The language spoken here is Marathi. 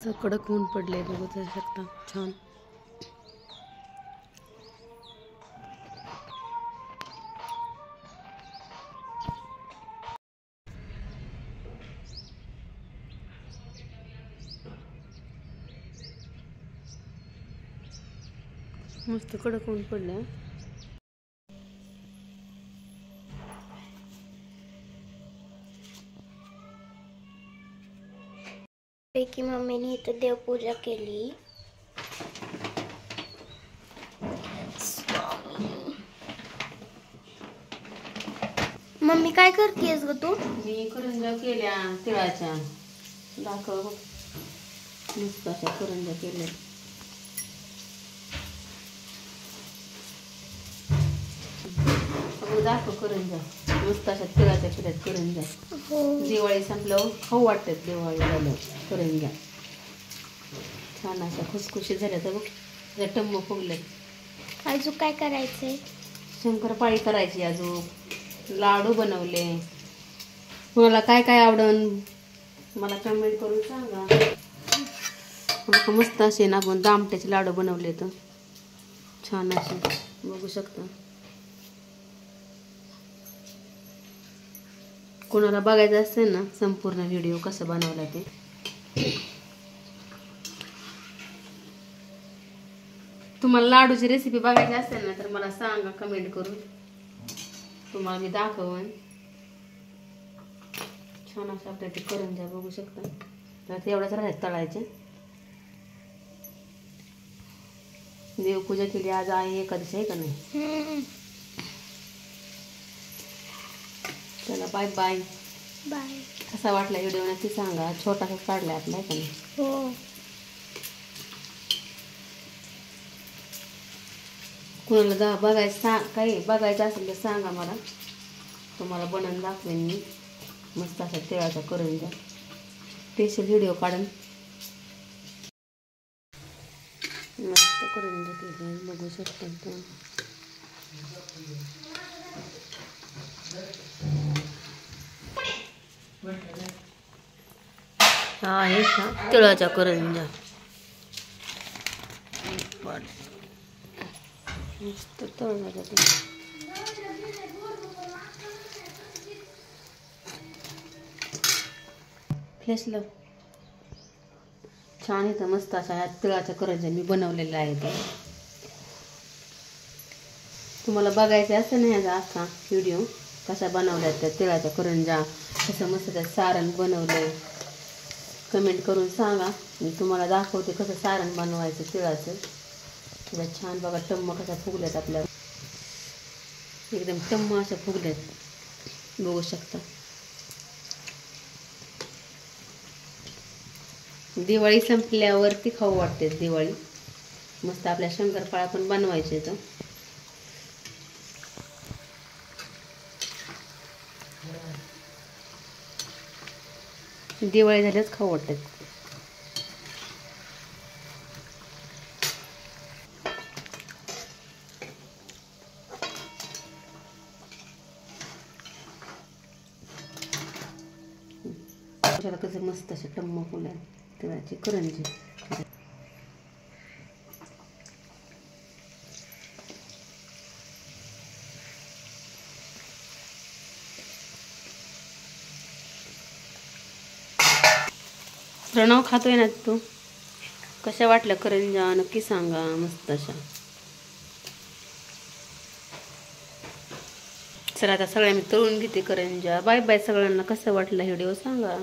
कडक ऊन पडले बघू शकता छान. मस्त कडक ऊन पडलं. पैकी मम्मीने इथं देवपूजा केली. मम्मी काय करतेस ग तू? मी करंजा केल्या तिळाच्या. दाखव मस्त अशा करंजा केल्या. दाखव करंजा मस्त अशा तिळाच्या केल्यात करंजा. दिवाळी संपल्यावर खाऊ वाटतात. दिवाळी झालं करंजा छान अशा खुसखुशीत झाल्या. तर बघ टम्म फुगलेत. अजून काय करायचंय? शंकरपाळी करायची. अजून लाडू बनवले. मला काय काय आवडन मला कमेंट करून सांगा. मस्त असे ना आपण दामट्याचे लाडू बनवले तर छान असे बघू शकता. कोणाला बघायचं असेल ना संपूर्ण व्हिडिओ कसं बनवला ते तुम्हाला लाडूची रेसिपी बघायची असेल ना तर मला सांगा कमेंट करून. तुम्हाला मी दाखवन. छान असं आपल्या ते करंजा बघू शकता. तर एवढ्याच राहत तळायचे. देवपूजा केली. आज आहे एकादशी आहे का नाही. चला बाय बाय बाय. कसा वाटला व्हिडिओ नक्की सांगा. छोटासाच काढलाय आपला आहे का नाही. हो. कोणाला बघायचं काही बघायचं असेल तर सांगा मला. तुम्हाला बनवून दाखवेन मी मस्त असा तिळाचा करंजा. स्पेशल व्हिडिओ काढून मस्त करंजा केले बघू शकता. हा आहे का तिळाचा करंजा. मस्त तळला जातो. फ्लॅशला छान येतं. मस्त असा ह्या तिळाचा करंजा मी बनवलेला आहे. ते तुम्हाला बघायचं असं नाही ह्याचा अख्खा व्हिडिओ कसा बनवला त्या तिळाचा करंजा. कसं मस्त त्या सारण बनवलंय कमेंट करून सांगा. मी तुम्हाला दाखवते कसं सारण बनवायचं तिळाचं. त्याला छान बघा टम्म कसा फुगल्यात. आपल्या एकदम टम्म अशा फुगल्यात बघू शकता. दिवाळी संपल्यावरती खाऊ वाटते. दिवाळी मस्त आपल्या शंकरपाळ्या पण बनवायचे. तर दिवाळी झाल्याच खाऊ वाटतात. कसं मस्त असे टम्म फुलं तिळाची करंजी. प्रणव खातोय ना तू. कशा वाटल्या करंजा नक्की सांगा. मस्त अशा. चला आता सगळ्या मी तळून घेते करंजा. बाय बाय सगळ्यांना. कसं वाटलं व्हिडिओ सांगा.